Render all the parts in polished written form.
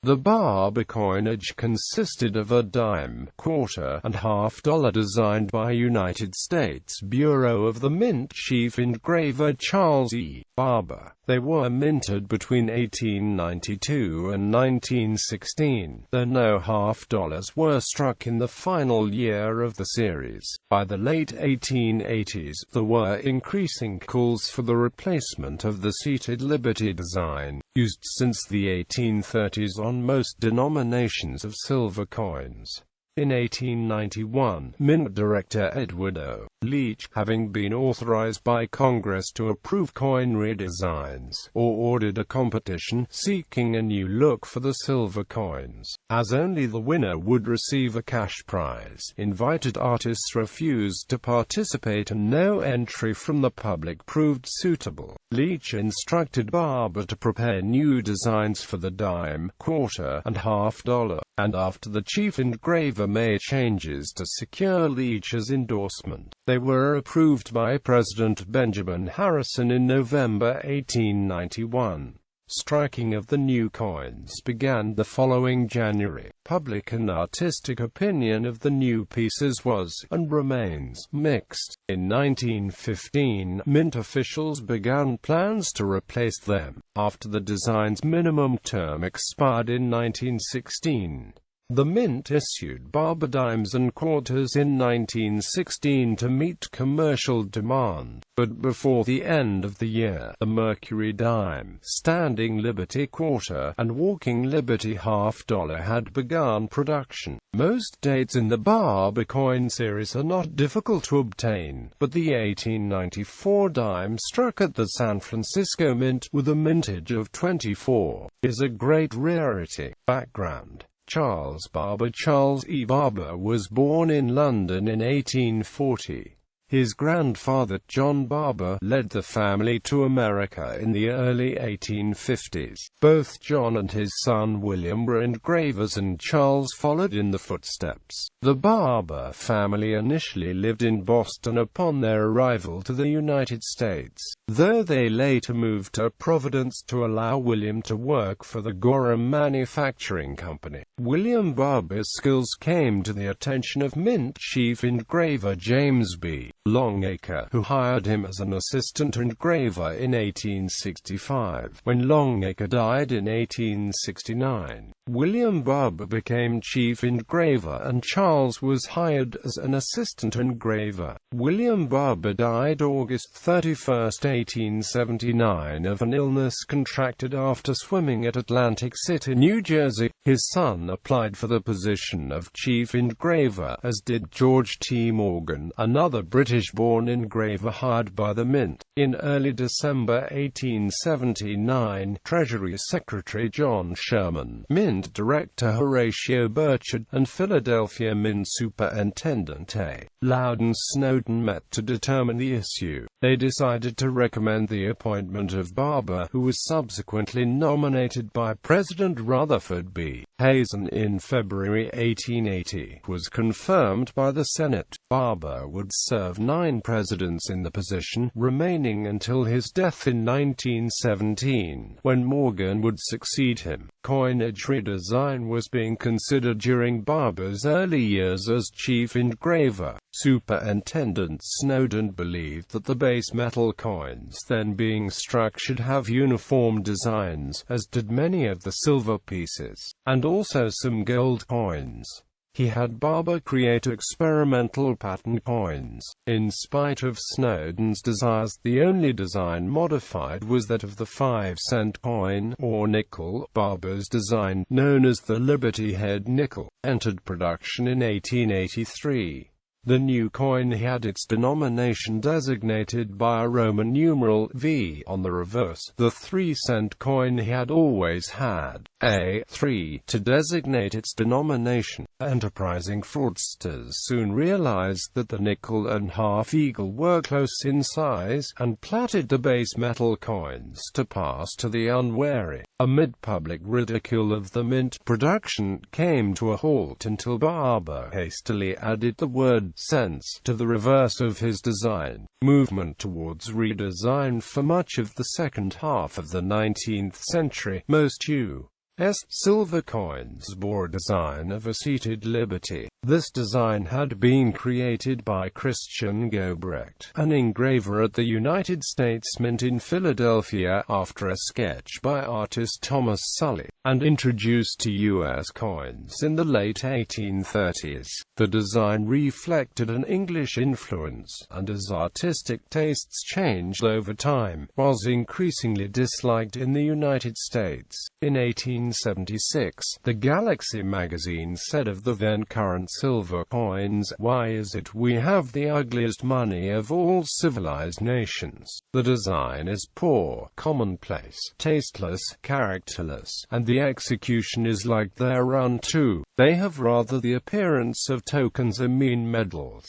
The Barber coinage consisted of a dime, quarter, and half-dollar designed by United States Bureau of the Mint chief engraver Charles E. Barber. They were minted between 1892 and 1916, though no half-dollars were struck in the final year of the series. By the late 1880s, there were increasing calls for the replacement of the seated Liberty design, used since the 1830s on most denominations of silver coins. In 1891, Mint Director Edward O. Leach, having been authorized by Congress to approve coin redesigns, ordered a competition seeking a new look for the silver coins. As only the winner would receive a cash prize, invited artists refused to participate and no entry from the public proved suitable. Leach instructed Barber to prepare new designs for the dime, quarter, and half-dollar, and after the chief engraver made changes to secure Leach's endorsement, they were approved by President Benjamin Harrison in November 1891. Striking of the new coins began the following January. Public and artistic opinion of the new pieces was, and remains, mixed. In 1915, Mint officials began plans to replace them, after the design's minimum term expired in 1916. The Mint issued Barber dimes and quarters in 1916 to meet commercial demand, but before the end of the year, the Mercury dime, Standing Liberty quarter, and Walking Liberty half-dollar had begun production. Most dates in the Barber coin series are not difficult to obtain, but the 1894 dime struck at the San Francisco Mint, with a mintage of 24, is a great rarity. Background: Charles Barber. Charles E. Barber was born in London in 1840. His grandfather, John Barber, led the family to America in the early 1850s. Both John and his son William were engravers, and Charles followed in the footsteps. The Barber family initially lived in Boston upon their arrival to the United States, though they later moved to Providence to allow William to work for the Gorham Manufacturing Company. William Barber's skills came to the attention of Mint chief engraver James B. Longacre, who hired him as an assistant engraver in 1865. When Longacre died in 1869, William Barber became chief engraver and Charles was hired as an assistant engraver. William Barber died August 31, 1879 of an illness contracted after swimming at Atlantic City, New Jersey. His son applied for the position of chief engraver, as did George T. Morgan, another British-born engraver hired by the Mint. In early December 1879, Treasury Secretary John Sherman, Mint Director Horatio Burchard, and Philadelphia Mint Superintendent A. Loudon Snowden met to determine the issue. They decided to recommend the appointment of Barber, who was subsequently nominated by President Rutherford B. Hayes, and in February 1880 was confirmed by the Senate. Barber would serve 9 presidents in the position, remaining until his death in 1917, when Morgan would succeed him. Coinage redesign was being considered during Barber's early years as chief engraver. Superintendent Snowden believed that the base metal coins then being struck should have uniform designs, as did many of the silver pieces, and also some gold coins. He had Barber create experimental pattern coins. In spite of Snowden's desires, the only design modified was that of the 5-cent coin, or nickel. Barber's design, known as the Liberty Head nickel, entered production in 1883. The new coin had its denomination designated by a Roman numeral V on the reverse. The 3-cent coin had always had A3 to designate its denomination. Enterprising fraudsters soon realized that the nickel and half eagle were close in size, and platted the base metal coins to pass to the unwary. Amid public ridicule of the Mint, production came to a halt until Barber hastily added the word cents to the reverse of his design. Movement towards redesign for much of the second half of the 19th century. Most U. silver coins bore a design of a seated liberty. This design had been created by Christian Gobrecht, an engraver at the United States Mint in Philadelphia, after a sketch by artist Thomas Sully, and introduced to U.S. coins in the late 1830s. The design reflected an English influence, and as artistic tastes changed over time, was increasingly disliked in the United States. In 1876, the Galaxy magazine said of the then current silver coins, "Why is it we have the ugliest money of all civilized nations? The design is poor, commonplace, tasteless, characterless, and the execution is like thereunto. They have rather the appearance of tokens and mean medals."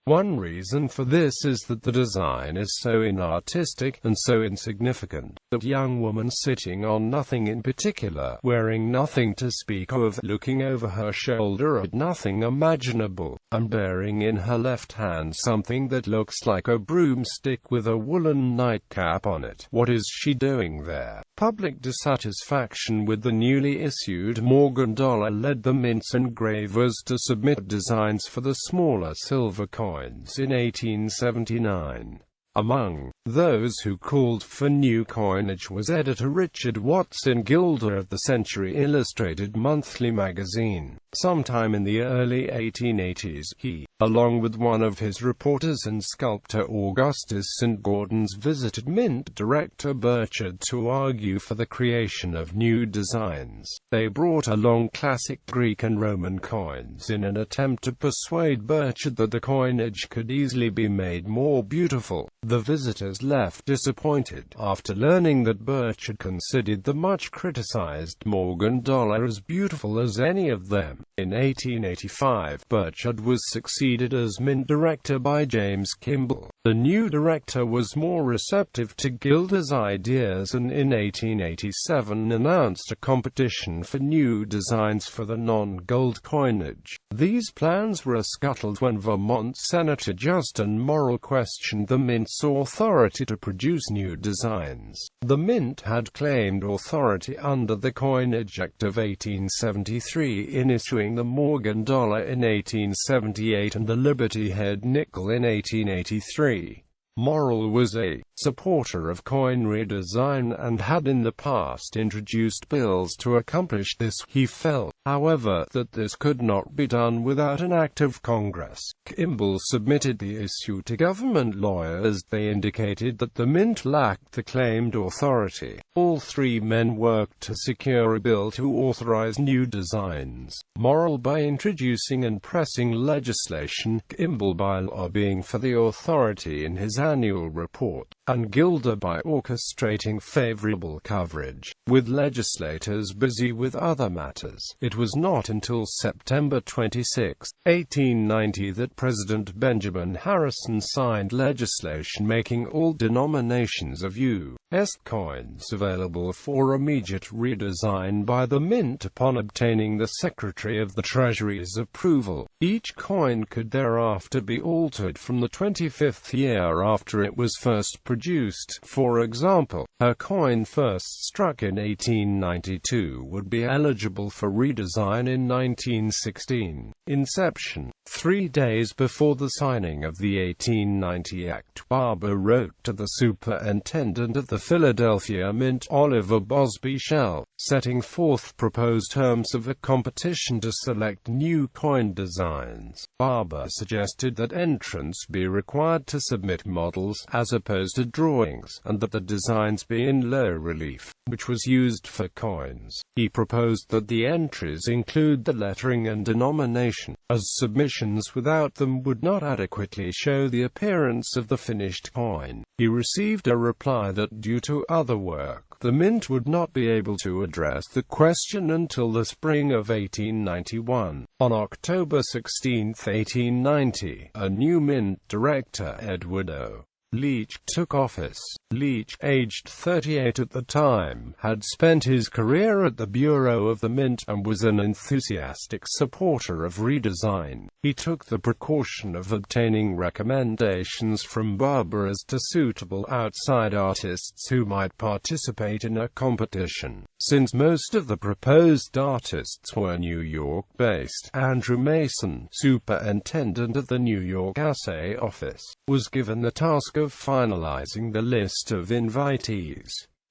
One reason for this is that the design is so inartistic, and so insignificant, that a young woman sitting on nothing in particular, wearing nothing to speak of, looking over her shoulder at nothing imaginable, and bearing in her left hand something that looks like a broomstick with a woolen nightcap on it. What is she doing there? Public dissatisfaction with the newly issued Morgan dollar led the mint's engravers to submit designs for the smaller silver coins in 1879. Among those who called for new coinage was editor Richard Watson Gilder of the Century Illustrated Monthly magazine. Sometime in the early 1880s, he, along with one of his reporters and sculptor Augustus St. Gaudens, visited Mint director Burchard to argue for the creation of new designs. They brought along classic Greek and Roman coins in an attempt to persuade Burchard that the coinage could easily be made more beautiful. The visitors left disappointed, after learning that Burchard considered the much criticized Morgan dollar as beautiful as any of them. In 1885, Burchard was succeeded as mint director by James Kimball. The new director was more receptive to Gilder's ideas, and in 1887 announced a competition for new designs for the non-gold coinage. These plans were scuttled when Vermont Senator Justin Morrill questioned the mint's authority to produce new designs. The mint had claimed authority under the Coinage Act of 1873 in issuing the Morgan dollar in 1878 and the Liberty Head nickel in 1883. Morrill was a supporter of coin redesign and had in the past introduced bills to accomplish this. He felt, however, that this could not be done without an act of Congress. Kimball submitted the issue to government lawyers. They indicated that the mint lacked the claimed authority. All three men worked to secure a bill to authorize new designs. Morrill by introducing and pressing legislation, Kimball by lobbying for the authority in his annual report, and Gilder by orchestrating favorable coverage, with legislators busy with other matters. It was not until September 26, 1890 that President Benjamin Harrison signed legislation making all denominations of U.S. coins available for immediate redesign by the mint upon obtaining the Secretary of the Treasury's approval. Each coin could thereafter be altered from the 25th year after it was first produced. For example, a coin first struck in 1892 would be eligible for redesign in 1916. Inception. 3 days before the signing of the 1890 Act, Barber wrote to the superintendent of the Philadelphia Mint, Oliver Bosby Shell, setting forth proposed terms of a competition to select new coin designs. Barber suggested that entrants be required to submit models, as opposed to drawings, and that the designs be in low relief, which was used for coins. He proposed that the entries include the lettering and denomination, as submissions without them would not adequately show the appearance of the finished coin. He received a reply that due to other work, the mint would not be able to address the question until the spring of 1891. On October 16, 1890, a new mint director, Edward O. Leach took office. Leach, aged 38 at the time, had spent his career at the Bureau of the Mint, and was an enthusiastic supporter of redesign. He took the precaution of obtaining recommendations from Barber as to suitable outside artists who might participate in a competition. Since most of the proposed artists were New York-based, Andrew Mason, superintendent at the New York Assay Office, was given the task of finalizing the list of invitees.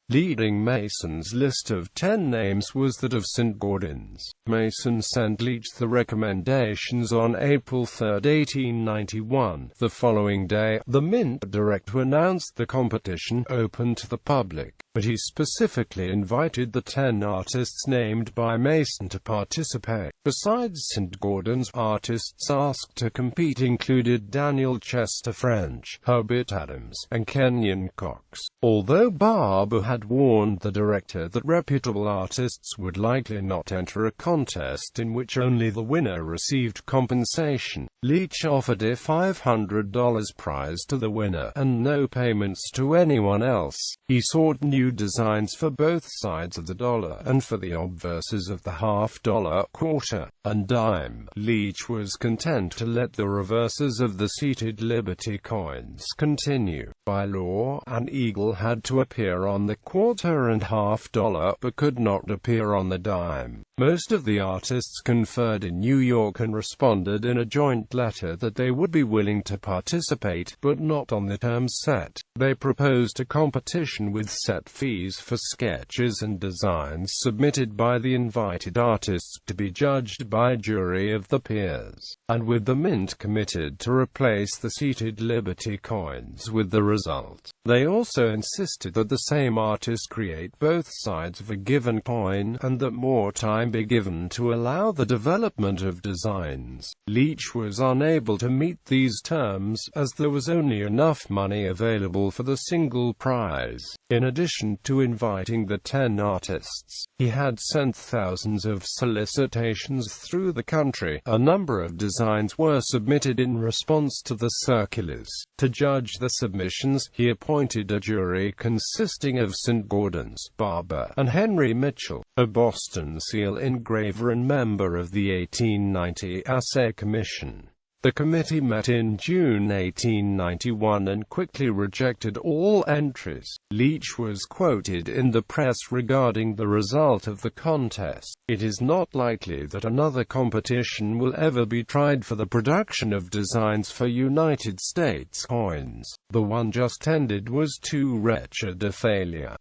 Leading Mason's list of 10 names was that of St. Gaudens. Mason sent Leach the recommendations on April 3, 1891. The following day, the Mint director announced the competition open to the public, but he specifically invited the 10 artists named by Mason to participate. Besides St. Gaudens, artists asked to compete included Daniel Chester French, Herbert Adams, and Kenyon Cox. Although Barber had warned the director that reputable artists would likely not enter a contest in which only the winner received compensation, Leach offered a $500 prize to the winner, and no payments to anyone else. He sought new designs for both sides of the dollar, and for the obverses of the half-dollar, quarter, and dime. Leach was content to let the reverses of the seated Liberty coins continue. By law, an eagle had to appear on the quarter and half-dollar, but could not appear on the dime. Most of the artists conferred in New York and responded in a joint letter that they would be willing to participate, but not on the terms set. They proposed a competition with set fees for sketches and designs submitted by the invited artists to be judged by a jury of the peers, and with the Mint committed to replace the seated Liberty coins with the result. They also insisted that the same artist create both sides of a given coin, and that more time be given to allow the development of designs. Leach was unable to meet these terms, as there was only enough money available for the single prize. In addition to inviting the 10 artists, he had sent thousands of solicitations through the country. A number of designs were submitted in response to the circulars. To judge the submissions, he appointed a jury consisting of St. Gaudens, Barber, and Henry Mitchell, a Boston seal engraver and member of the 1890 Assay Commission. The committee met in June 1891 and quickly rejected all entries. Leach was quoted in the press regarding the result of the contest. "It is not likely that another competition will ever be tried for the production of designs for United States coins. The one just ended was too wretched a failure.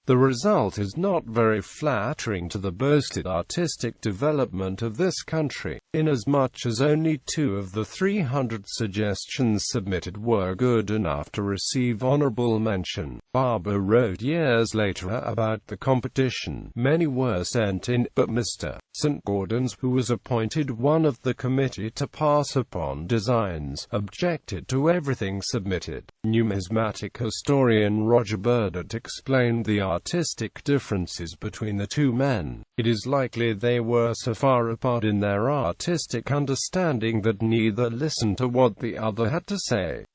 The result is not very flattering to the boasted artistic development of this country, inasmuch as only 2 of the 300 suggestions submitted were good enough to receive honorable mention." Barber wrote years later about the competition. "Many were sent in, but Mr. St. Gaudens, who was appointed one of the committee to pass upon designs, objected to everything submitted." Numismatic historian Roger Burdett explained the artistic differences between the 2 men. "It is likely they were so far apart in their artistic understanding that neither listened to what the other had to say."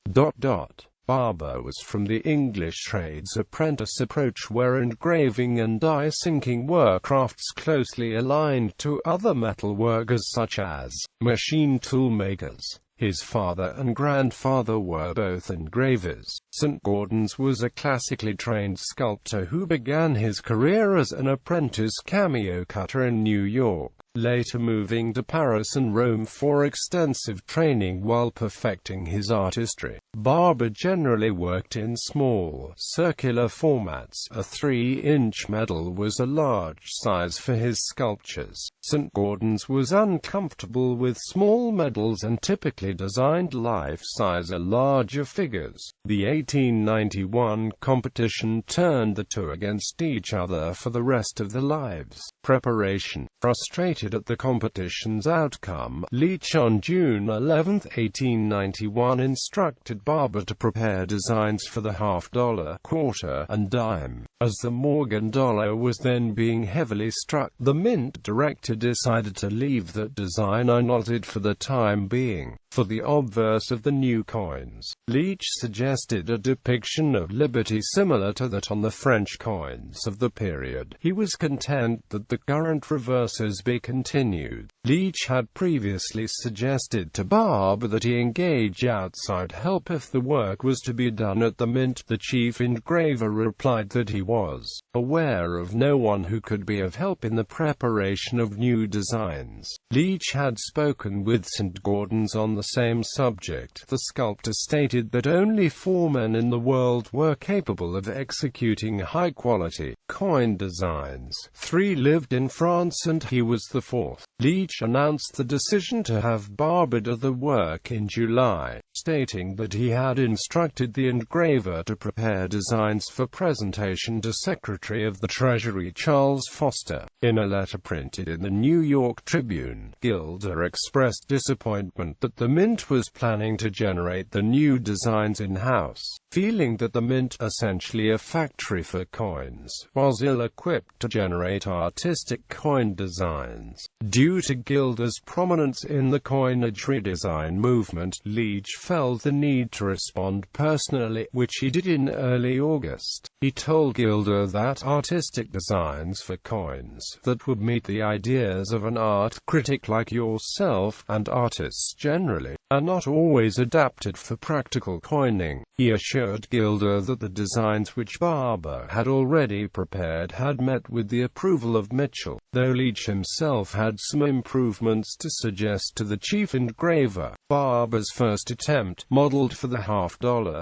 Barber was from the English trades apprentice approach, where engraving and die-sinking were crafts closely aligned to other metal workers such as machine tool makers. His father and grandfather were both engravers. St. Gaudens was a classically trained sculptor who began his career as an apprentice cameo cutter in New York, later moving to Paris and Rome for extensive training while perfecting his artistry. Barber generally worked in small, circular formats. A 3-inch medal was a large size for his sculptures. St. Gaudens was uncomfortable with small medals and typically designed life-size or larger figures. The 1891 competition turned the 2 against each other for the rest of their lives. Preparation. Frustrated at the competition's outcome, Leach on June 11, 1891 instructed Barber to prepare designs for the half-dollar, quarter, and dime. As the Morgan dollar was then being heavily struck, the mint director decided to leave that design unknotted for the time being. For the obverse of the new coins, Leach suggested a depiction of liberty similar to that on the French coins of the period. He was content that the current reverses be continued. Leach had previously suggested to Barber that he engage outside help if the work was to be done at the mint. The chief engraver replied that he was aware of no one who could be of help in the preparation of new designs. Leach had spoken with St. Gordon's on the same subject. The sculptor stated that only 4 men in the world were capable of executing high-quality coin designs. 3 lived in France and he was the 4th. Leach announced the decision to have Barber do the work in July, stating that he had instructed the engraver to prepare designs for presentation to Secretary of the Treasury Charles Foster. In a letter printed in the New York Tribune, Gilder expressed disappointment that the mint was planning to generate the new designs in-house, feeling that the mint, essentially a factory for coins, was ill-equipped to generate artistic coin designs. Due to Gilder's prominence in the coinage redesign movement, Leach felt the need to respond personally, which he did in early August. He told Gilder that artistic designs for coins that would meet the ideas of an art critic like yourself, and artists generally, are not always adapted for practical coining. He assured Gilder that the designs which Barber had already prepared had met with the approval of Mitchell, though Leach himself had some improvements to suggest to the chief engraver. Barber's first attempt, modeled for the $half,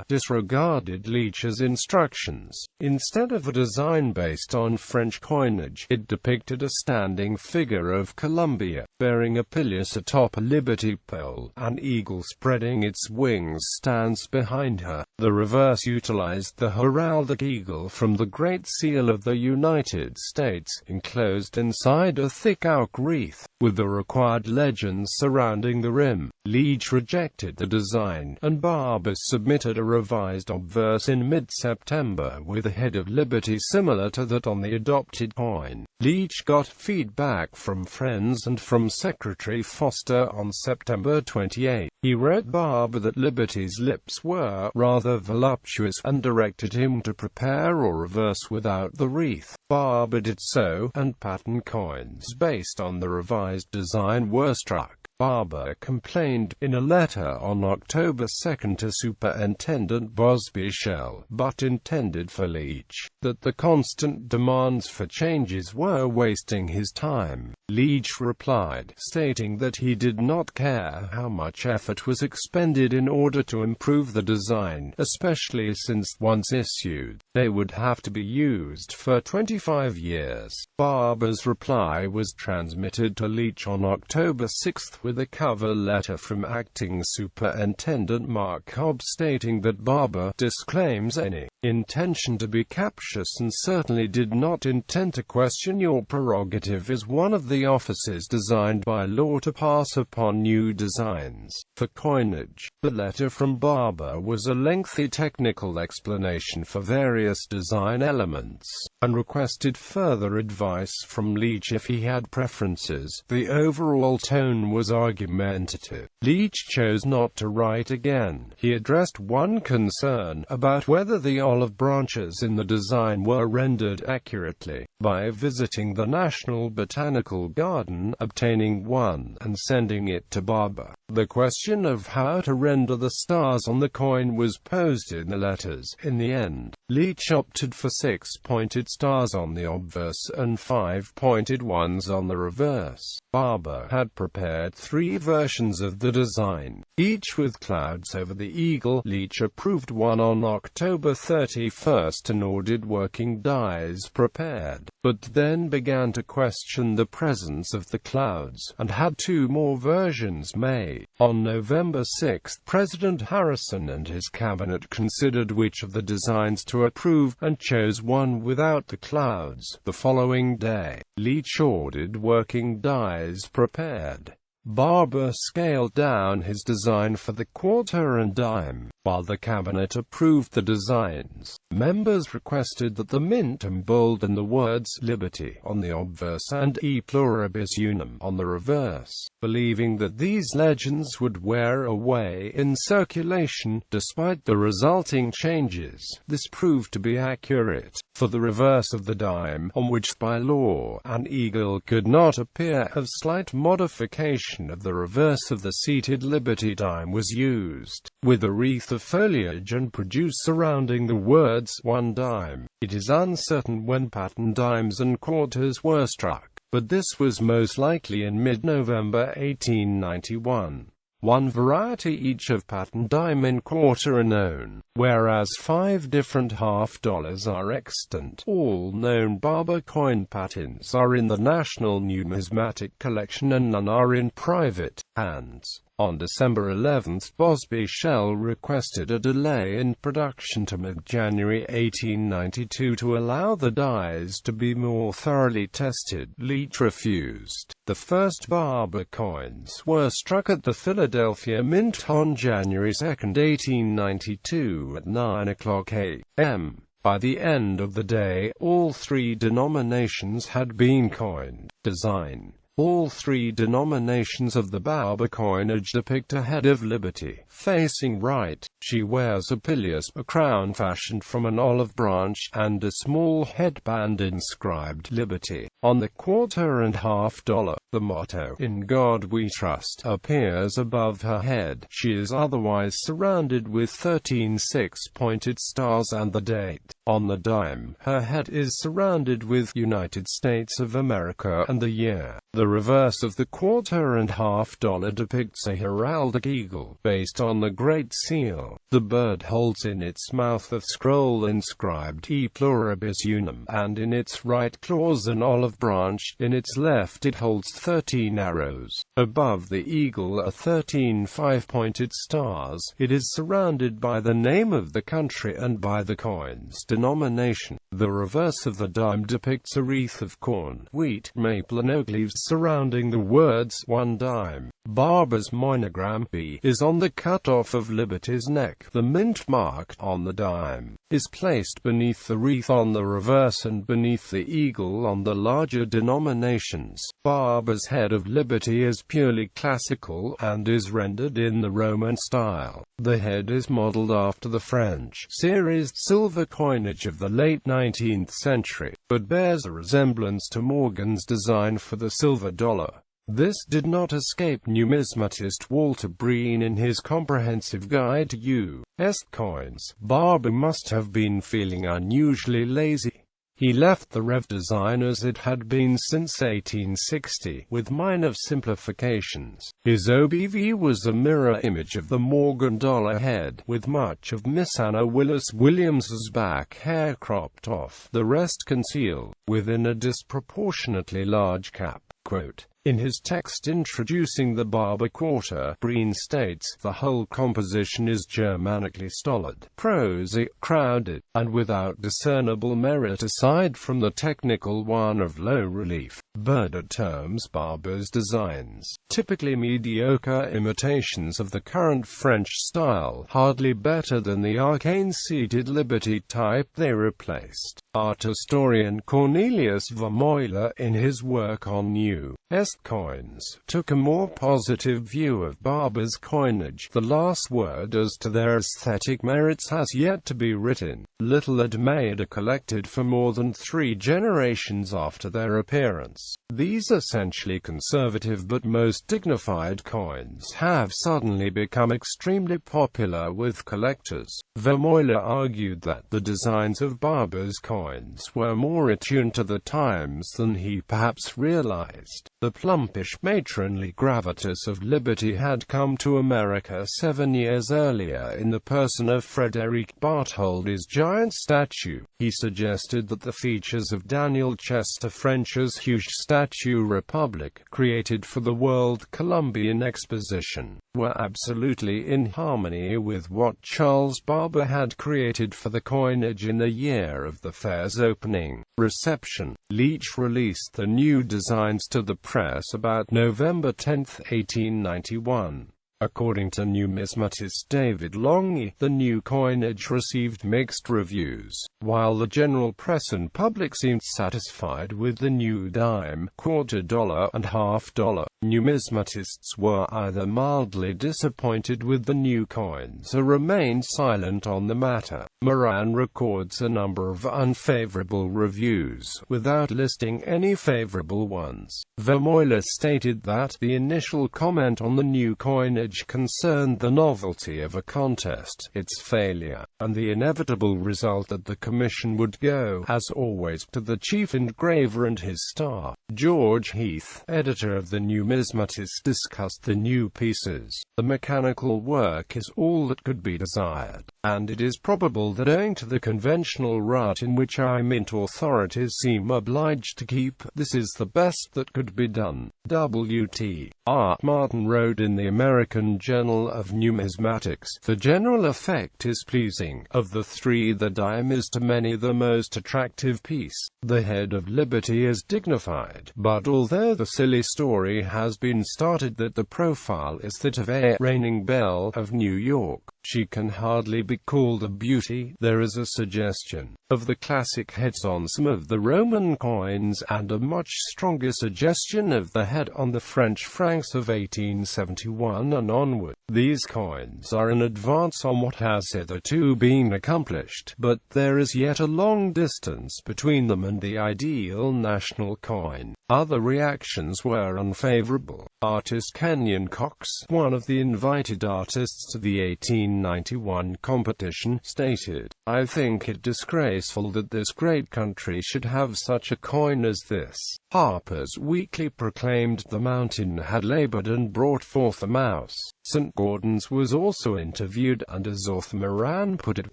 disregarded Leach's instructions. Instead of a design based on French coinage, it depicted a standing figure of Columbia, bearing a pileus atop a liberty pole. An eagle spreading its wings stands behind her. The reverse utilized the heraldic eagle from the Great Seal of the United States, enclosed inside a thick oak wreath, with the required legends surrounding the rim. Leach rejected the design, and Barber submitted a revised obverse in mid-September with a head of liberty similar to that on the adopted coin. Leach got feedback from friends and from Secretary Foster on September 28. He wrote Barber that Liberty's lips were rather voluptuous and directed him to prepare or reverse without the wreath. Barber did so, and pattern coins based on the revised design were struck. Barber complained, in a letter on October 2 to Superintendent Bosby-Shell, but intended for Leach, that the constant demands for changes were wasting his time. Leach replied, stating that he did not care how much effort was expended in order to improve the design, especially since, once issued, they would have to be used for 25 years. Barber's reply was transmitted to Leach on October 6 with a cover letter from Acting Superintendent Mark Cobb stating that Barber disclaims any intention to be captious and certainly did not intend to question your prerogative as one of the offices designed by law to pass upon new designs for coinage. The letter from Barber was a lengthy technical explanation for various design elements, and requested further advice from Leach if he had preferences. The overall tone was argumentative. Leach chose not to write again. He addressed one concern about whether the olive branches in the design were rendered accurately, by visiting the National Botanical Garden, obtaining one, and sending it to Barber. The question of how to render the stars on the coin was posed in the letters. In the end, Leach opted for 6-pointed stars on the obverse and 5-pointed ones on the reverse. Barber had prepared 3 versions of the design, each with clouds over the eagle. Leach approved one on October 31 and ordered working dies prepared, but then began to question the presence of the clouds, and had 2 more versions made. On November 6, President Harrison and his cabinet considered which of the designs to approve, and chose one without the clouds. The following day, Leach ordered working dies prepared. Barber scaled down his design for the quarter and dime. While the cabinet approved the designs, members requested that the mint embolden the words "Liberty" on the obverse and "E Pluribus Unum" on the reverse, believing that these legends would wear away in circulation. Despite the resulting changes, this proved to be accurate, for the reverse of the dime, on which by law an eagle could not appear, a slight modification of the reverse of the seated Liberty dime was used, with a wreath of foliage and produce surrounding the words "1 dime." It is uncertain when pattern dimes and quarters were struck, but this was most likely in mid-November 1891. One variety each of pattern dime and quarter are known, whereas 5 different half-dollars are extant. All known Barber coin patterns are in the National Numismatic Collection and none are in private hands. On December 11, Bosby Shell requested a delay in production to mid-January 1892 to allow the dies to be more thoroughly tested. Leach refused. The first Barber coins were struck at the Philadelphia Mint on January 2, 1892 at 9:00 a.m. By the end of the day, all 3 denominations had been coined. Design. All 3 denominations of the Barber coinage depict a head of Liberty, facing right. She wears a pileus, a crown fashioned from an olive branch, and a small headband inscribed Liberty. On the quarter and half-dollar, the motto, "In God We Trust," appears above her head. She is otherwise surrounded with 13 six-pointed stars and the date. On the dime, her head is surrounded with United States of America and the year. The reverse of the quarter and half-dollar depicts a heraldic eagle, based on the Great Seal. The bird holds in its mouth a scroll inscribed "E Pluribus Unum," and in its right claws an olive branch. In its left it holds 13 arrows. Above the eagle are 13 5-pointed stars. It is surrounded by the name of the country and by the coin's denomination. The reverse of the dime depicts a wreath of corn, wheat, maple and oak leaves surrounding the words "1 dime." Barber's monogram B is on the cut-off of Liberty's neck. The mint mark on the dime is placed beneath the wreath on the reverse and beneath the eagle on the larger denominations. Barber's head of Liberty is purely classical, and is rendered in the Roman style. The head is modeled after the French series silver coinage of the late 19th century, but bears a resemblance to Morgan's design for the silver dollar. This did not escape numismatist Walter Breen in his comprehensive guide to U.S. coins. Barber must have been feeling unusually lazy. He left the Rev design as it had been since 1860, with minor simplifications. His OBV was a mirror image of the Morgan dollar head, with much of Miss Anna Willis Williams's back hair cropped off, the rest concealed within a disproportionately large cap. Quote, in his text introducing the Barber quarter, Breen states, "The whole composition is Germanically stolid, prosy, crowded, and without discernible merit aside from the technical one of low relief." Bernard terms Barber's designs typically mediocre imitations of the current French style, hardly better than the arcane-seated Liberty type they replaced. Art historian Cornelius Vermeulen, in his work on U.S. coins, took a more positive view of Barber's coinage. The last word as to their aesthetic merits has yet to be written. Little had made or collected for more than 3 generations after their appearance. These essentially conservative but most dignified coins have suddenly become extremely popular with collectors. Vermeulen argued that the designs of Barber's coins were more attuned to the times than he perhaps realized. The plumpish matronly gravitas of Liberty had come to America 7 years earlier in the person of Frederick Barthold. Is giant statue. He suggested that the features of Daniel Chester French's huge statue Republic, created for the World Columbian Exposition, were absolutely in harmony with what Charles Barber had created for the coinage in the year of the fair's opening reception. Leach released the new designs to the press about November 10, 1891. According to numismatist David Longy, the new coinage received mixed reviews. While the general press and public seemed satisfied with the new dime, quarter dollar, and half dollar, numismatists were either mildly disappointed with the new coins or remained silent on the matter. Moran records a number of unfavorable reviews, without listing any favorable ones. Vermeulen stated that the initial comment on the new coinage concerned the novelty of a contest, its failure, and the inevitable result that the commission would go, as always, to the chief engraver and his staff. George Heath, editor of the Numismatist, discussed the new pieces. The mechanical work is all that could be desired, and it is probable that owing to the conventional rut in which our mint authorities seem obliged to keep, this is the best that could be done. W.T.R. Martin wrote in the American Journal of Numismatics, "The general effect is pleasing. Of the three, the dime is to many the most attractive piece. The head of Liberty is dignified, but although the silly story has been started that the profile is that of a reigning belle of New York, she can hardly be called a beauty. There is a suggestion of the classic heads on some of the Roman coins, and a much stronger suggestion of the head on the French francs of 1871 and onward. These coins are an advance on what has hitherto been accomplished, but there is yet a long distance between them and the ideal national coin." Other reactions were unfavorable. Artist Kenyon Cox, one of the invited artists to the 1891 competition, stated, "I think it disgraceful that this great country should have such a coin as this." Harper's Weekly proclaimed the mountain had labored and brought forth a mouse. St. Gordon's was also interviewed, and as author Moran put it,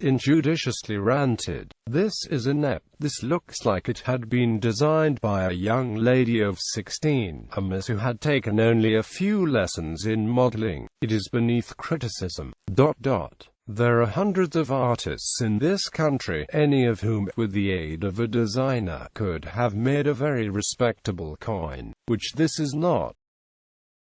injudiciously ranted, "This is inept. This looks like it had been designed by a young lady of 16, a miss who had taken only a few lessons in modeling. It is beneath criticism. There are hundreds of artists in this country, any of whom, with the aid of a designer, could have made a very respectable coin, which this is not.